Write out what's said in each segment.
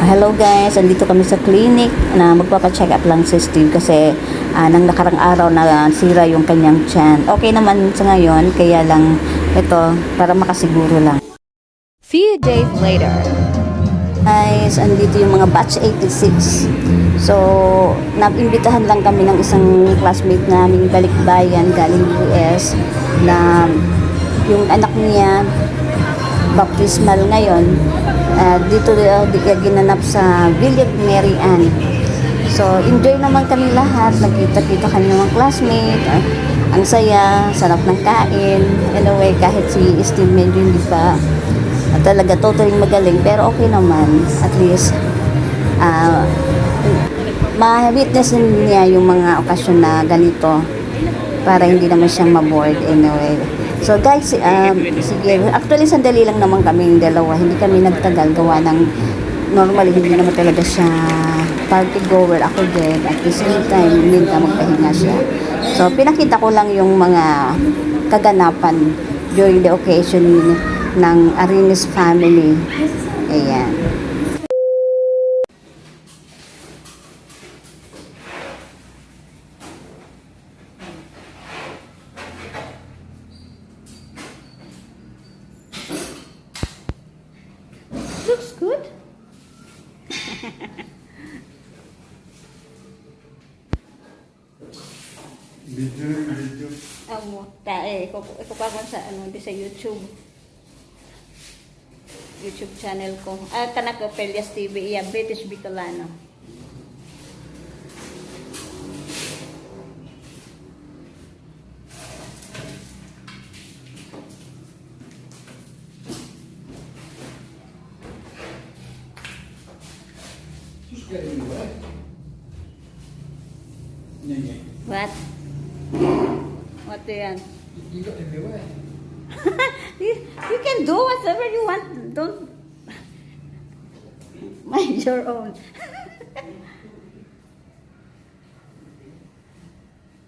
Hello guys, andito kami sa clinic na magpapa-check up lang si Steve kasi nang nakarang araw na sira yung kanyang tiyan. Okay naman sa ngayon, kaya lang ito para makasiguro lang. Few days later. Guys, andito yung mga batch 86. So, naimbitahan lang kami ng isang classmate naming balikbayan galing US na yung anak niya baptismal ngayon. Dito ginanap sa Villa Mary Ann. So, enjoy naman kami lahat. Nagkita-kita kami ng mga classmate. Ang saya, sarap ng kain. Anyway, kahit si Steve medyo hindi pa talaga totally magaling. Pero okay naman. At least, ma-witness niya yung mga okasyon na ganito para hindi naman siyang maboard anyway. So guys, sige, actually sandali lang naman kaming dalawa, hindi kami nagtagal gawa ng normally hindi naman talaga siya party goer, ako din at the same time hindi ka magpahinga siya. So pinakita ko lang yung mga kaganapan during the occasion ng Arinis family. Ayan. Looks good. Video. Iko pa sa di sa YouTube channel ko. Kanak ko Pelias TV, iya British Bicolana. Just get in the way. Yeah. What? What do yan? You got in the way. You can do whatever you want. Don't mind your own.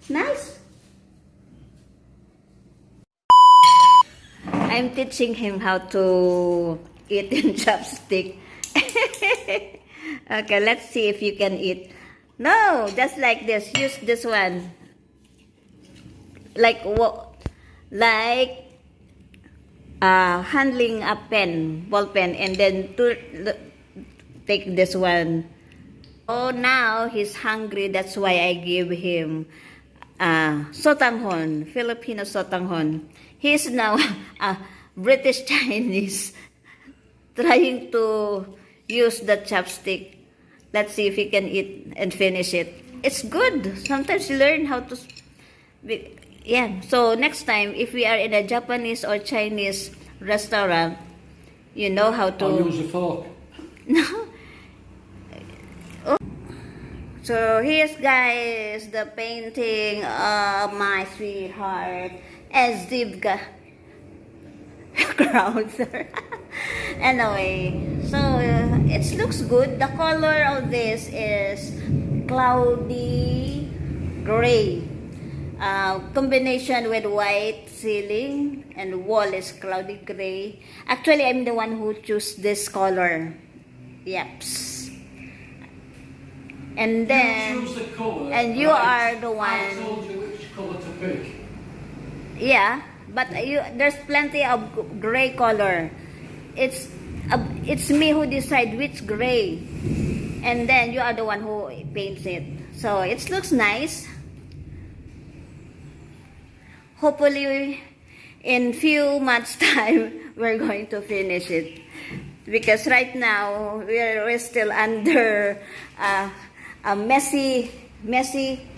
Nice. I'm teaching him how to eat in chopstick. Okay, let's see if you can eat. No, just like this. Use this one. Like what? Like handling a pen, ball pen, and then to take this one. Oh, now he's hungry. That's why I give him sotanghon, Filipino sotanghon. He's now British Chinese, trying to use the chopstick. Let's see if he can eat and finish it. It's good. Sometimes you learn how to. Yeah. So next time, if we are in a Japanese or Chinese restaurant, you know how to. I'll use a fork. No. Oh. So here's guys the painting of my sweetheart as Zivga Crowther. Anyway, so it looks good. The color of this is cloudy gray. Combination with white ceiling and wall is cloudy gray. Actually, I'm the one who chose this color. Yeps. And then, You choose the colour. and you are the one. I told you which colour to pick. Yeah, but there's plenty of gray color. It's me who decide which gray, and then you are the one who paints it. So it looks nice. Hopefully, in few months' time, we're going to finish it. Because right now, we're still under a messy,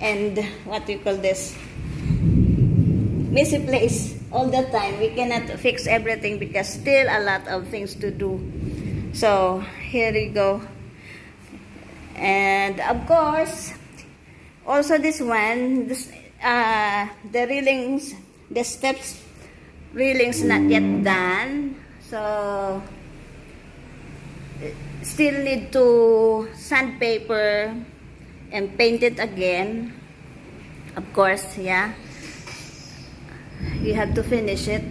and what do you call this? Messy place all the time. We cannot fix everything because still a lot of things to do. So, here we go. And of course, also this one, the railings, the steps railings not yet done, so still need to sandpaper and paint it again, of course. Yeah, you have to finish it.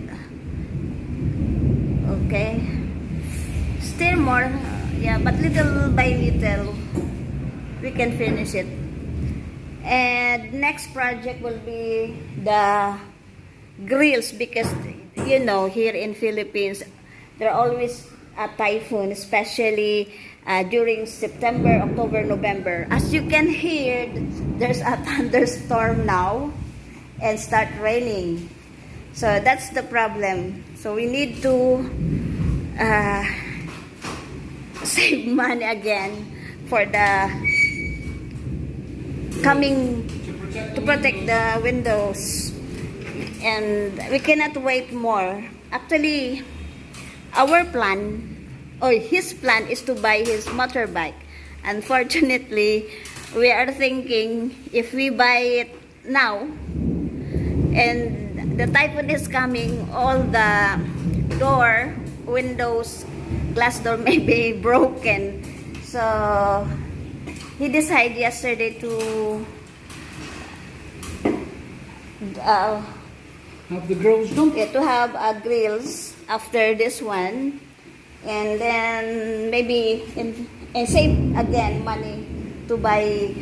Okay, still more Yeah, but little by little, we can finish it. And next project will be the grills, because you know, here in Philippines, there are always a typhoon, especially during September, October, November. As you can hear, there's a thunderstorm now and start raining. So that's the problem. So we need to save money again for the coming, to protect the windows. And we cannot wait more. Actually, our plan, or his plan, is to buy his motorbike. Unfortunately, we are thinking if we buy it now and the typhoon is coming, all the door, windows, glass door may be broken. So he decided yesterday to Have the grills done? to have grills after this one, and then maybe and save again money to buy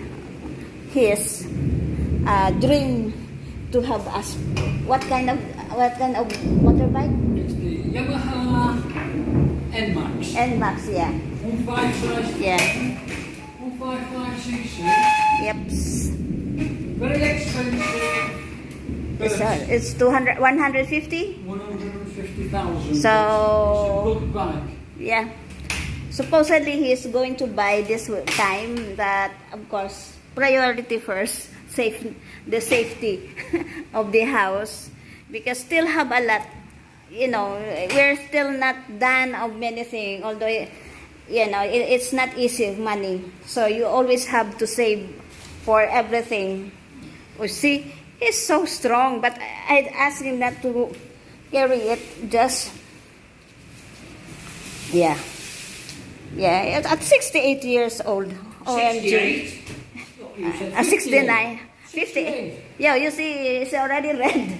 his dream to have us. What kind of motorbike? It's the Yamaha NMAX. NMAX, yeah. 155, Yeah. 155cc. Yep. Very expensive. It's 150. 150,000. So, It's a good bike. yeah. Supposedly he's going to buy this time, that of course priority first, the safety of the house, because still have a lot, you know, we're still not done of many things, although you know it's not easy money, so you always have to save for everything. You see, he's so strong, but I'd ask him not to carry it, just yeah. At 68 years old. OMG. 69. 50. Yeah, you see, it's already red.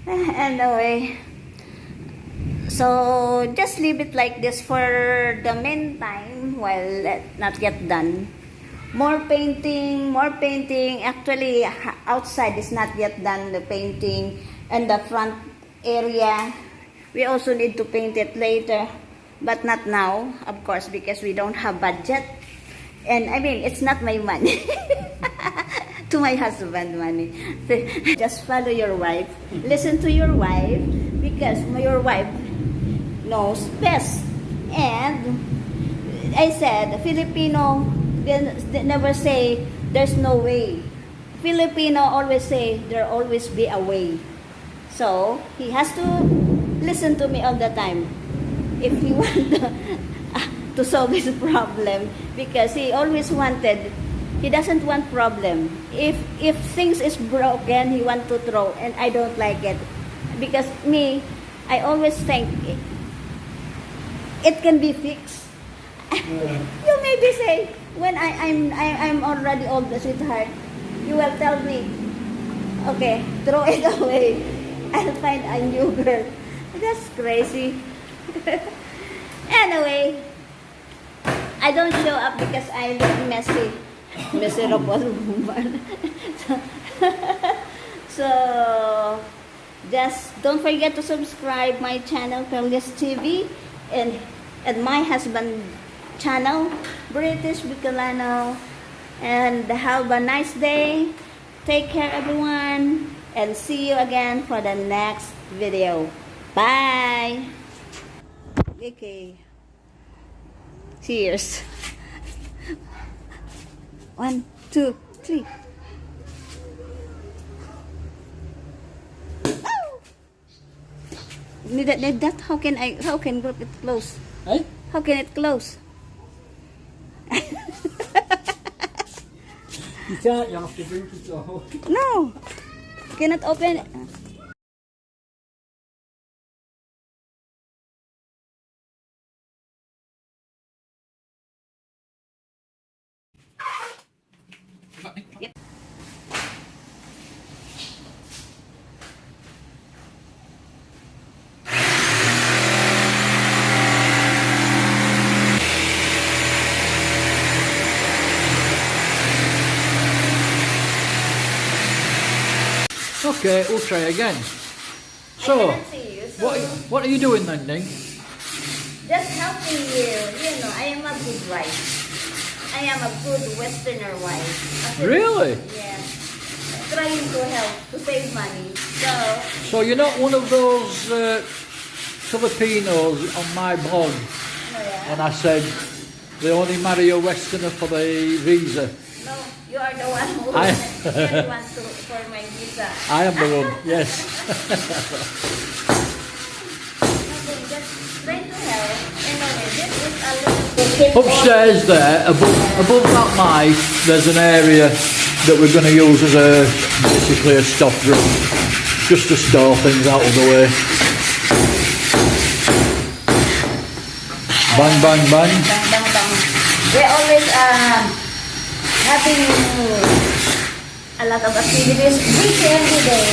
Anyway. So, just leave it like this for the meantime while not yet done. More painting. Actually, outside is not yet done, the painting. And the front area, we also need to paint it later. But not now, of course, because we don't have budget. And I mean, it's not my money. To my husband money. Just follow your wife. Listen to your wife, because your wife knows best. And I said, Filipino, they never say there's no way. Filipino always say there always be a way. So he has to listen to me all the time if he want to solve his problem, because he always wanted, he doesn't want problem. If things is broken, he want to throw, and I don't like it, because me, I always think it can be fixed. You maybe say, when I'm already old, sweetheart, you will tell me, okay, throw it away, I'll find a new girl. That's crazy. Anyway, I don't show up because I look messy, miserable woman. So just don't forget to subscribe my channel, Pearlis TV, and my husband channel, British Bicolana. And have a nice day. Take care, everyone, and see you again for the next video. Bye. Okay. Cheers. 1, 2, 3. Need that? How can group it close? Eh? How can it close? You can't, you have to drink it all. No. Cannot open it. Okay, we'll try again. So, I cannot see you. So what are you doing then, Ning? just helping you. You know, I am a good wife. I am a good Westerner wife. Actually, Really? Yeah. Trying to help to save money. So you're not one of those Filipinos on my blog, Yeah. and I said they only marry a Westerner for the visa. No, you are the one who really wants to for my visa. I am the one, yes. Okay, just try to help. Anyway, this is a little Upstairs there, above that mic, there's an area that we're going to use as basically a stock room, just to store things out of the way. Bang, bang, bang. Bang, bang, bang. We're always having a lot of activities every day.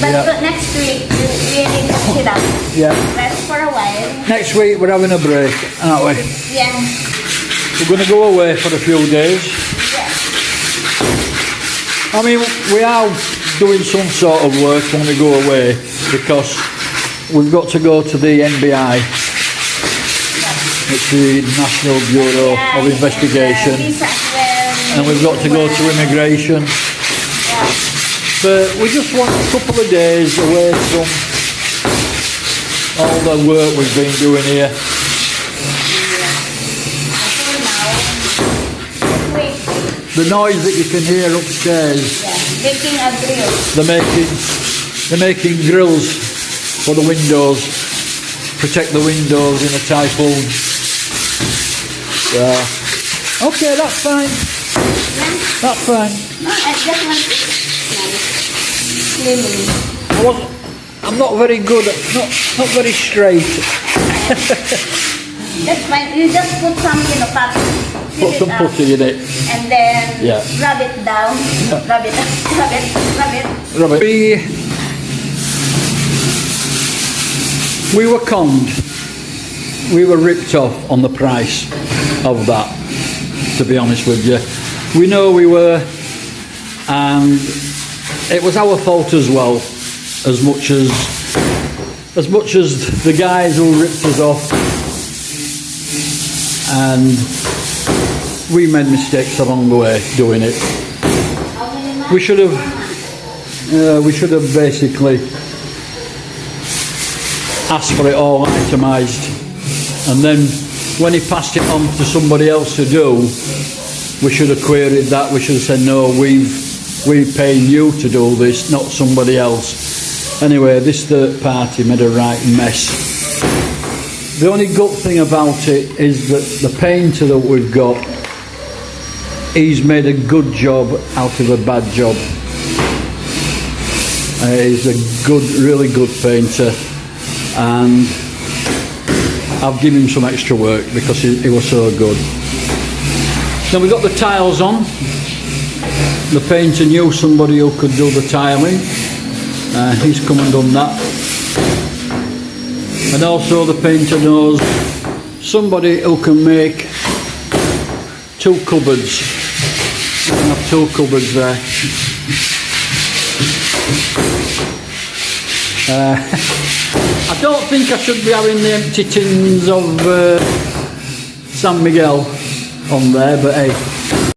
But Yeah. next week, we need to sit up. Yeah. Rest for a while. Next week we're having a break, aren't we? Yeah. We're going to go away for a few days. Yeah. I mean, we are doing some sort of work when we go away because we've got to go to the NBI. It's the National Bureau of Investigation, Visa as well. and we've got to go to immigration. Yeah. But we just want a couple of days away from all the work we've been doing here. For now, wait. The noise that you can hear upstairs, Yeah. Making a grill. they're making grills for the windows, protect the windows in a typhoon. Yeah. Okay, that's fine. That's fine. No, I just want to cleaning. I'm not very good at, not very straight. That's fine. You just put some, putty. Put some putty in it. And then Yeah. rub it down. Rub it, rub it, rub it. Robert. We were conned. We were ripped off on the price of that, to be honest with you. We know we were, and it was our fault as well, as much as the guys who ripped us off, and we made mistakes along the way doing it. We should have basically asked for it all itemised, and then when he passed it on to somebody else to do, we should have queried that. We should have said, no, we're paying you to do this, not somebody else. Anyway, this third party made a right mess. The only good thing about it is that the painter that we've got, he's made a good job out of a bad job. He's a good, really good painter, and I've given him some extra work because he was so good. Then we got the tiles on. The painter knew somebody who could do the tiling. He's come and done that. And also the painter knows somebody who can make 2 cupboards. We can have 2 cupboards there. I don't think I should be having the empty tins of San Miguel on there, but hey,